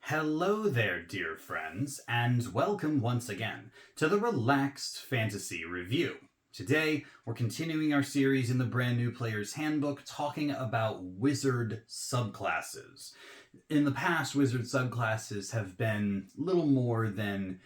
Hello there, dear friends, and welcome once again to the Relaxed Fantasy Review. Today, we're continuing our series in the brand new Player's Handbook talking about wizard subclasses. In the past, wizard subclasses have been little more than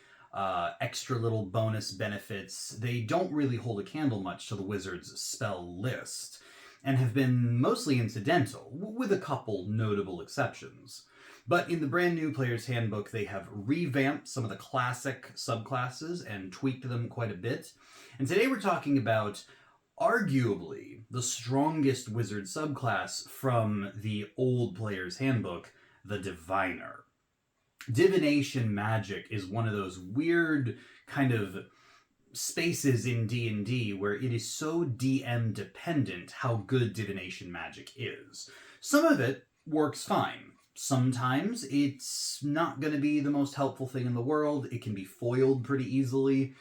extra little bonus benefits. They don't really hold a candle much to the wizard's spell list, and have been mostly incidental, with a couple notable exceptions. But in the brand new Player's Handbook, they have revamped some of the classic subclasses and tweaked them quite a bit. And today we're talking about arguably the strongest wizard subclass from the old Player's Handbook, the Diviner. Divination magic is one of those weird kind of spaces in D&D where it is so DM dependent how good divination magic is. Some of it works fine. Sometimes it's not going to be the most helpful thing in the world. It can be foiled pretty easily.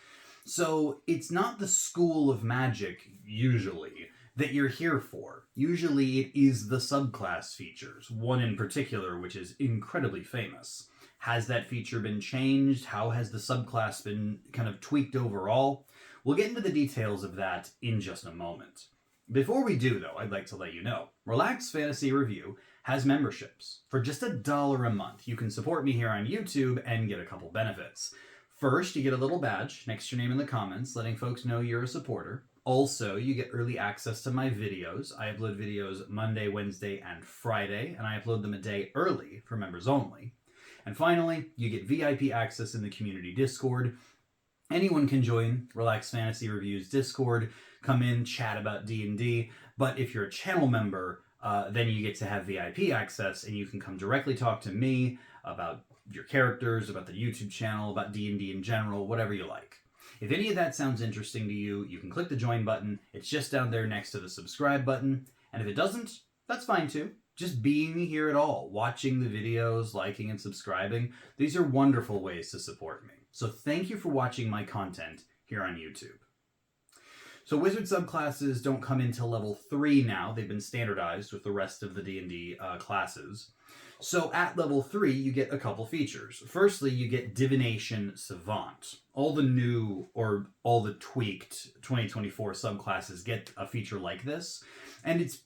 So it's not the school of magic, usually, that you're here for. Usually it is the subclass features, one in particular which is incredibly famous. Has that feature been changed? How has the subclass been kind of tweaked overall? We'll get into the details of that in just a moment. Before we do, though, I'd like to let you know, Relaxed Fantasy Review has memberships. For just $1 a month, you can support me here on YouTube and get a couple benefits. First, you get a little badge next to your name in the comments, letting folks know you're a supporter. Also, you get early access to my videos. I upload videos Monday, Wednesday, and Friday, and I upload them a day early for members only. And finally, you get VIP access in the community Discord. Anyone can join Relaxed Fantasy Review's Discord, come in, chat about D&D, but if you're a channel member, then you get to have VIP access, and you can come directly talk to me about your characters, about the YouTube channel, about D&D in general, whatever you like. If any of that sounds interesting to you, you can click the join button. It's just down there next to the subscribe button. And if it doesn't, that's fine too. Just being here at all, watching the videos, liking and subscribing, these are wonderful ways to support me. So thank you for watching my content here on YouTube. So wizard subclasses don't come into level 3 now. They've been standardized with the rest of the D&D classes. So at level 3, you get a couple features. Firstly, you get Divination Savant. All the new or all the tweaked 2024 subclasses get a feature like this, and it's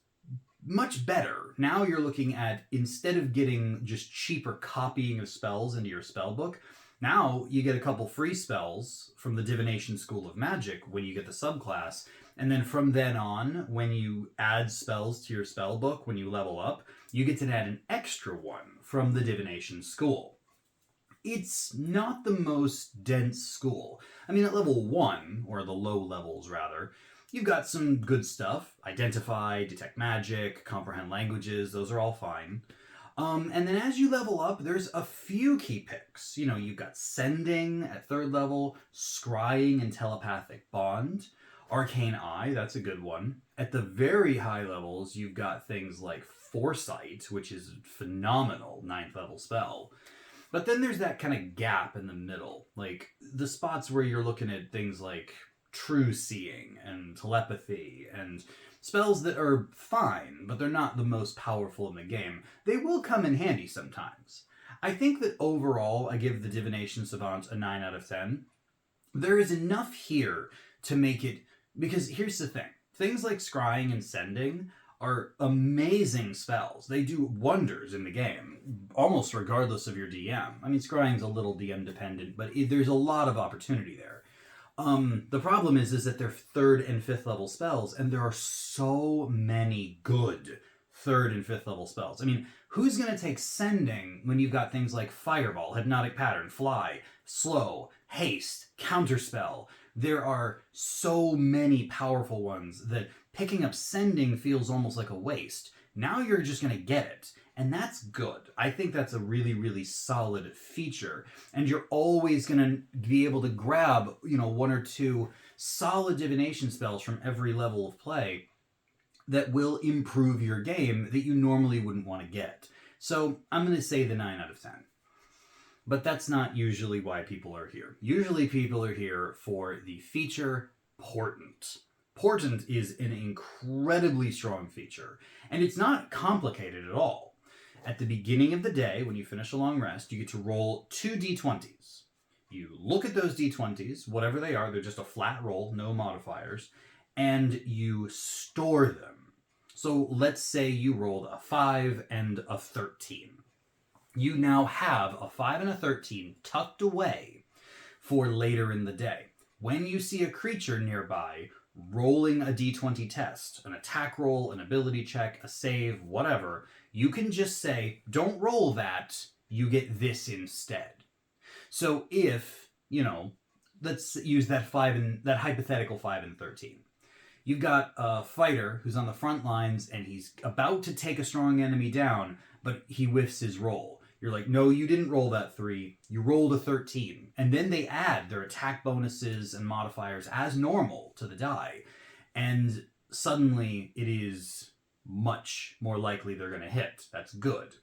much better. Now you're looking at, instead of getting just cheaper copying of spells into your spell book, now you get a couple free spells from the Divination School of Magic when you get the subclass, and then from then on, when you add spells to your spell book, when you level up, you get to add an extra one from the Divination School. It's not the most dense school. I mean, at level 1, or the low levels rather, you've got some good stuff. Identify, detect magic, comprehend languages, those are all fine. And then as you level up, there's a few key picks. You know, you've got Sending at 3rd level, Scrying and Telepathic Bond, Arcane Eye, that's a good one. At the very high levels, you've got things like Foresight, which is a phenomenal 9th level spell. But then there's that kind of gap in the middle, like the spots where you're looking at things like True Seeing and Telepathy and spells that are fine, but they're not the most powerful in the game. They will come in handy sometimes. I think that overall, I give the Divination Savant a 9 out of 10. There is enough here to make it, because here's the thing. Things like Scrying and Sending are amazing spells. They do wonders in the game, almost regardless of your DM. I mean, Scrying's a little DM dependent, but there's a lot of opportunity there. The problem is that they're 3rd and 5th level spells, and there are so many good 3rd and 5th level spells. I mean, who's going to take Sending when you've got things like Fireball, Hypnotic Pattern, Fly, Slow, Haste, Counterspell? There are so many powerful ones that picking up Sending feels almost like a waste. Now you're just going to get it. And that's good. I think that's a really, really solid feature. And you're always going to be able to grab, 1 or 2 solid divination spells from every level of play that will improve your game that you normally wouldn't want to get. So I'm going to say the 9 out of 10. But that's not usually why people are here. Usually people are here for the feature Portent. Portent is an incredibly strong feature, and it's not complicated at all. At the beginning of the day, when you finish a long rest, you get to roll 2 d20s. You look at those d20s, whatever they are, they're just a flat roll, no modifiers, and you store them. So let's say you rolled a 5 and a 13. You now have a 5 and a 13 tucked away for later in the day. When you see a creature nearby rolling a d20 test, an attack roll, an ability check, a save, whatever, you can just say, don't roll that, you get this instead. So if, let's use that hypothetical 5 and 13. You've got a fighter who's on the front lines and he's about to take a strong enemy down, but he whiffs his roll. You're like, no, you didn't roll that 3. You rolled a 13. And then they add their attack bonuses and modifiers as normal to the die. And suddenly it is much more likely they're going to hit. That's good.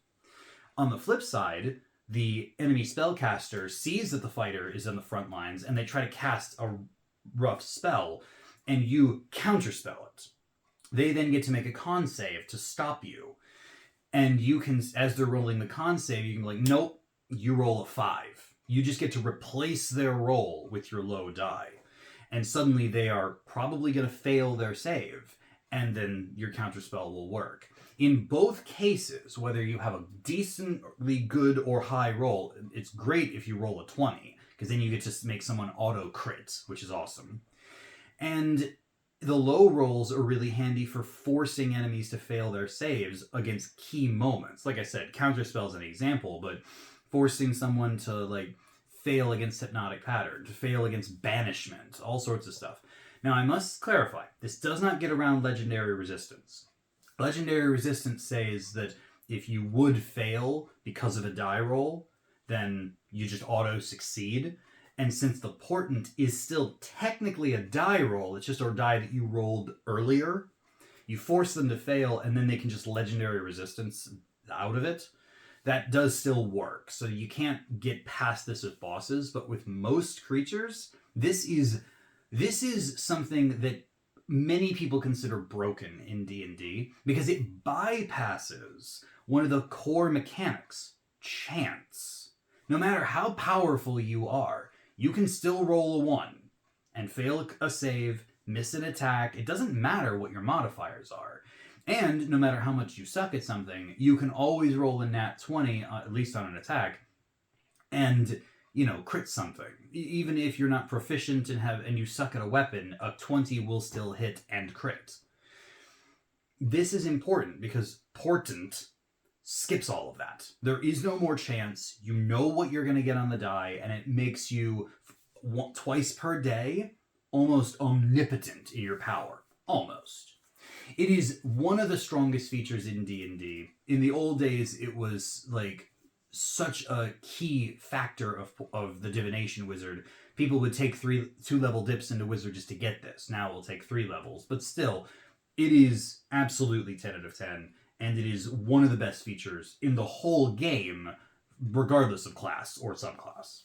On the flip side, the enemy spellcaster sees that the fighter is on the front lines and they try to cast a rough spell, and you counterspell it. They then get to make a con save to stop you. And you can, as they're rolling the con save, you can be like, nope, you roll a 5. You just get to replace their roll with your low die. And suddenly they are probably going to fail their save, and then your counterspell will work. In both cases, whether you have a decently good or high roll, it's great if you roll a 20, because then you get to make someone auto crit, which is awesome. And the low rolls are really handy for forcing enemies to fail their saves against key moments. Like I said, counterspell is an example, but forcing someone to fail against hypnotic pattern, to fail against banishment, all sorts of stuff. Now I must clarify, this does not get around legendary resistance. Legendary resistance says that if you would fail because of a die roll, then you just auto succeed. And since the portent is still technically a die roll, it's just a die that you rolled earlier, you force them to fail and then they can just legendary resistance out of it. That does still work. So you can't get past this with bosses, but with most creatures, this is something that many people consider broken in D&D because it bypasses one of the core mechanics, chance. No matter how powerful you are, you can still roll a 1 and fail a save, miss an attack. It doesn't matter what your modifiers are. And no matter how much you suck at something, you can always roll a nat 20, at least on an attack, and, crit something. Even if you're not proficient and you suck at a weapon, a 20 will still hit and crit. This is important because portent skips all of that. There is no more chance. You know what you're going to get on the die, and it makes you twice per day almost omnipotent in your power. Almost. It is one of the strongest features in D&D. In the old days, it was such a key factor of the divination wizard. People would take 2-level dips into wizard just to get this. Now it will take 3 levels, but still, it is absolutely 10 out of 10. And it is one of the best features in the whole game, regardless of class or subclass.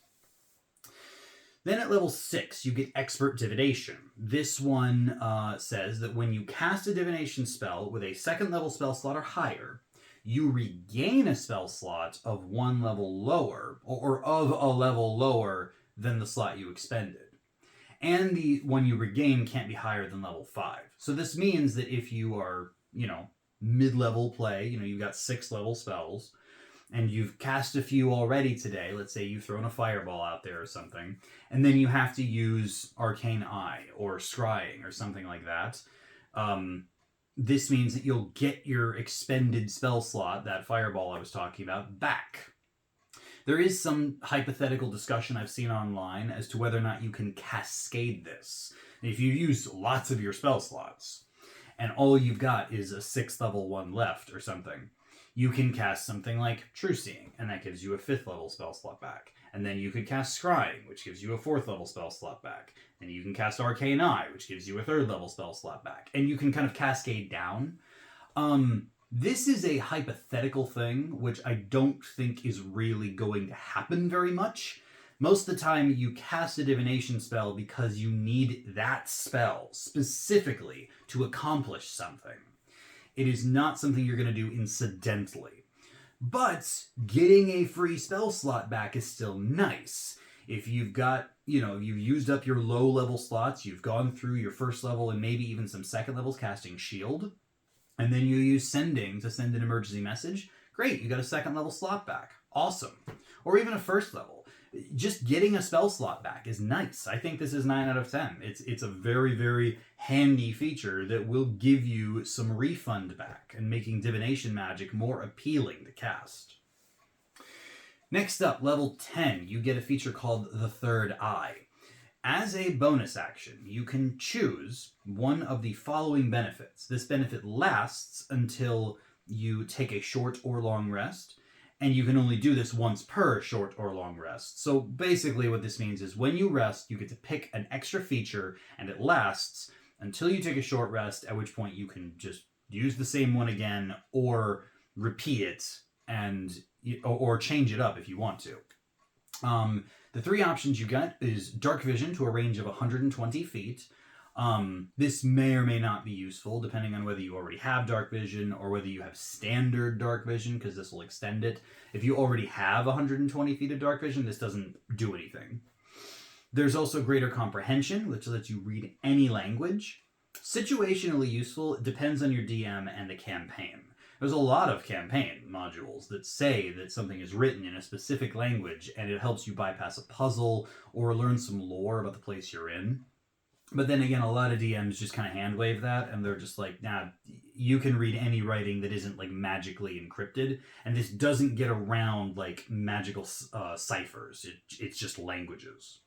Then at level 6, you get Expert Divination. This one says that when you cast a divination spell with a 2nd level spell slot or higher, you regain a spell slot of 1 level lower, or of a level lower than the slot you expended. And the one you regain can't be higher than level 5. So this means that if you are, mid-level play, you've got 6 level spells, and you've cast a few already today, let's say you've thrown a fireball out there or something, and then you have to use Arcane Eye or Scrying or something like that, this means that you'll get your expended spell slot, that fireball I was talking about, back. There is some hypothetical discussion I've seen online as to whether or not you can cascade this. If you use lots of your spell slots, and all you've got is a 6th level one left or something, you can cast something like True Seeing, and that gives you a 5th level spell slot back. And then you could cast Scrying, which gives you a 4th level spell slot back. And you can cast Arcane Eye, which gives you a 3rd level spell slot back. And you can kind of cascade down. This is a hypothetical thing, which I don't think is really going to happen very much. Most of the time, you cast a divination spell because you need that spell specifically to accomplish something. It is not something you're going to do incidentally. But getting a free spell slot back is still nice. If you've got, you've used up your low level slots, you've gone through your first level and maybe even some second levels casting shield, and then you use sending to send an emergency message, great, you got a second level slot back. Awesome. Or even a first level. Just getting a spell slot back is nice. I think this is 9 out of 10. It's a very, very handy feature that will give you some refund back and making divination magic more appealing to cast. Next up, level 10, you get a feature called the Third Eye. As a bonus action, you can choose one of the following benefits. This benefit lasts until you take a short or long rest, and you can only do this once per short or long rest. So basically what this means is when you rest, you get to pick an extra feature, and it lasts until you take a short rest, at which point you can just use the same one again, or repeat it, or change it up if you want to. The three options you get is Dark Vision to a range of 120 feet. This may or may not be useful, depending on whether you already have Dark Vision or whether you have standard Dark Vision, because this will extend it. If you already have 120 feet of Dark Vision, this doesn't do anything. There's also Greater Comprehension, which lets you read any language. Situationally useful, it depends on your DM and the campaign. There's a lot of campaign modules that say that something is written in a specific language and it helps you bypass a puzzle or learn some lore about the place you're in. But then again, a lot of DMs just kind of hand wave that, and they're just like, nah, you can read any writing that isn't like magically encrypted, and this doesn't get around like magical ciphers. It's just languages.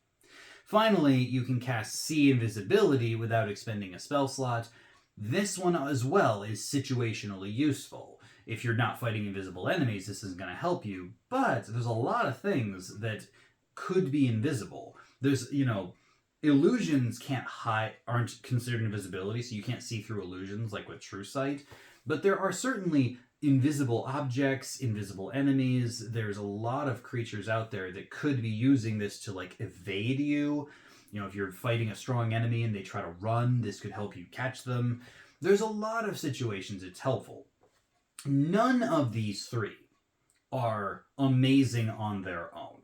Finally, you can cast See Invisibility without expending a spell slot. This one as well is situationally useful. If you're not fighting invisible enemies, this isn't going to help you, but there's a lot of things that could be invisible. There's, illusions aren't considered invisibility, so you can't see through illusions like with True Sight, but there are certainly invisible objects, invisible enemies. There's a lot of creatures out there that could be using this to like evade you. If you're fighting a strong enemy and they try to run, this could help you catch them. There's a lot of situations it's helpful. None of these three are amazing on their own.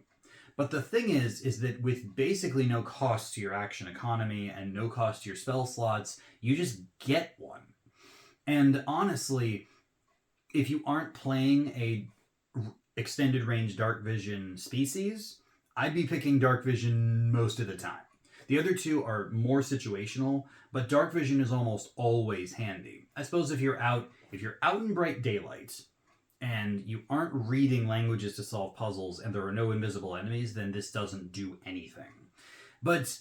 But the thing is that with basically no cost to your action economy and no cost to your spell slots, you just get one. And honestly, if you aren't playing a extended range Dark Vision species, I'd be picking Dark Vision most of the time. The other two are more situational, but Dark Vision is almost always handy. I suppose if you're out in bright daylight and you aren't reading languages to solve puzzles and there are no invisible enemies, then this doesn't do anything. But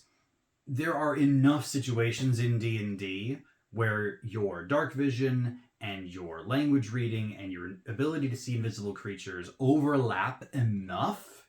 there are enough situations in D&D where your Dark Vision and your language reading and your ability to see invisible creatures overlap enough.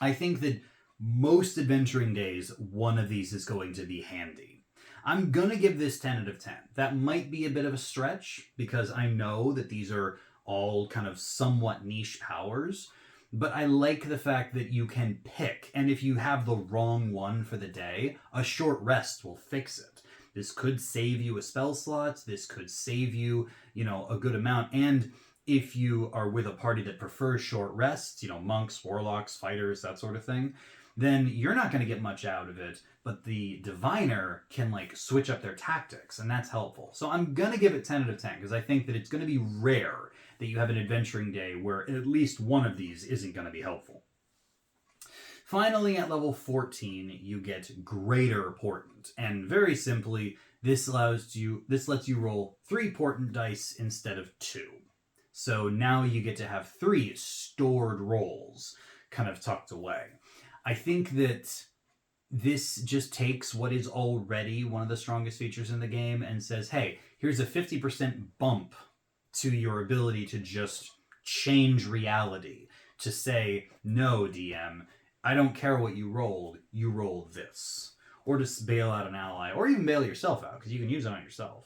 I think that most adventuring days, one of these is going to be handy. I'm going to give this 10 out of 10. That might be a bit of a stretch because I know that these are all kind of somewhat niche powers, but I like the fact that you can pick, and if you have the wrong one for the day, a short rest will fix it. This could save you a spell slot, this could save you, a good amount, and if you are with a party that prefers short rests, monks, warlocks, fighters, that sort of thing, then you're not going to get much out of it, but the diviner can switch up their tactics, and that's helpful. So I'm going to give it 10 out of 10 because I think that it's going to be rare that you have an adventuring day where at least one of these isn't going to be helpful. Finally, at level 14, you get Greater Portent, and very simply, this lets you roll 3 portent dice instead of 2. So now you get to have 3 stored rolls kind of tucked away. I think that this just takes what is already one of the strongest features in the game and says, hey, here's a 50% bump to your ability to just change reality, to say, no, DM, I don't care what you roll this. Or to bail out an ally, or even bail yourself out, because you can use it on yourself.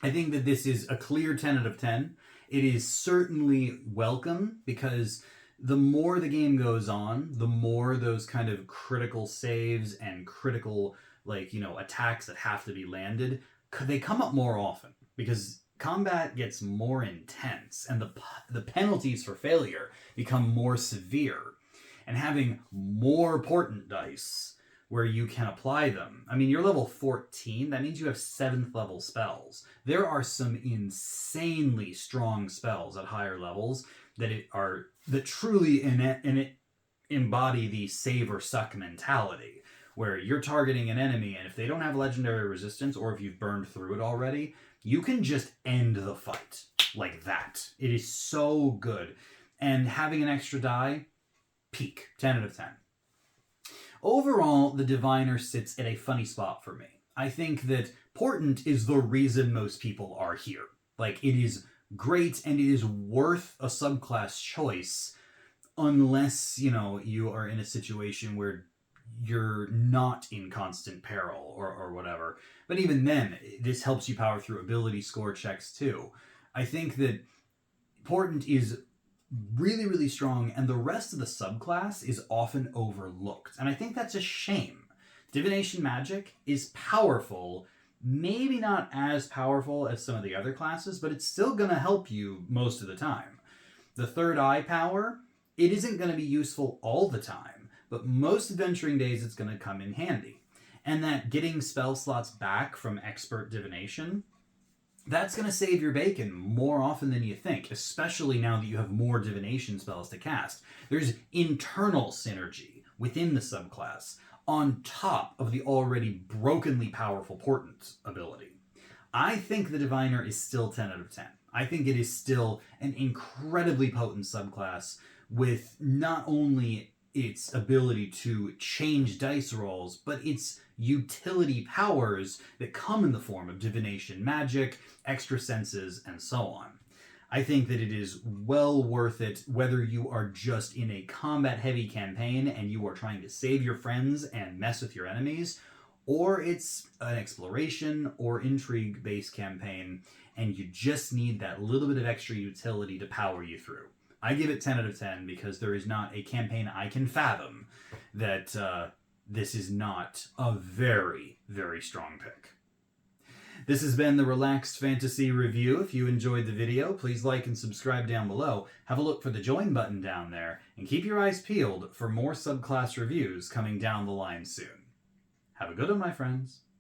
I think that this is a clear 10 out of 10. It is certainly welcome, because the more the game goes on, the more those kind of critical saves and critical, attacks that have to be landed, they come up more often. Because combat gets more intense and the penalties for failure become more severe. And having more portent dice where you can apply them. I mean, you're level 14, that means you have 7th level spells. There are some insanely strong spells at higher levels that truly embody the save or suck mentality, where you're targeting an enemy, and if they don't have legendary resistance, or if you've burned through it already, you can just end the fight like that. It is so good. And having an extra die, peak. 10 out of 10. Overall, the Diviner sits at a funny spot for me. I think that Portent is the reason most people are here. Like, it is great, and it is worth a subclass choice, unless, you are in a situation where you're not in constant peril or whatever. But even then, this helps you power through ability score checks too. I think that Portent is really, really strong, and the rest of the subclass is often overlooked. And I think that's a shame. Divination magic is powerful, maybe not as powerful as some of the other classes, but it's still going to help you most of the time. The third eye power, it isn't going to be useful all the time, but most adventuring days it's going to come in handy. And that getting spell slots back from expert divination, that's going to save your bacon more often than you think, especially now that you have more divination spells to cast. There's internal synergy within the subclass on top of the already brokenly powerful Portent ability. I think the Diviner is still 10 out of 10. I think it is still an incredibly potent subclass with not only its ability to change dice rolls, but its utility powers that come in the form of divination magic, extra senses, and so on. I think that it is well worth it whether you are just in a combat-heavy campaign and you are trying to save your friends and mess with your enemies, or it's an exploration or intrigue-based campaign and you just need that little bit of extra utility to power you through. I give it 10 out of 10 because there is not a campaign I can fathom that this is not a very, very strong pick. This has been the Relaxed Fantasy Review. If you enjoyed the video, please like and subscribe down below. Have a look for the join button down there, and keep your eyes peeled for more subclass reviews coming down the line soon. Have a good one, my friends.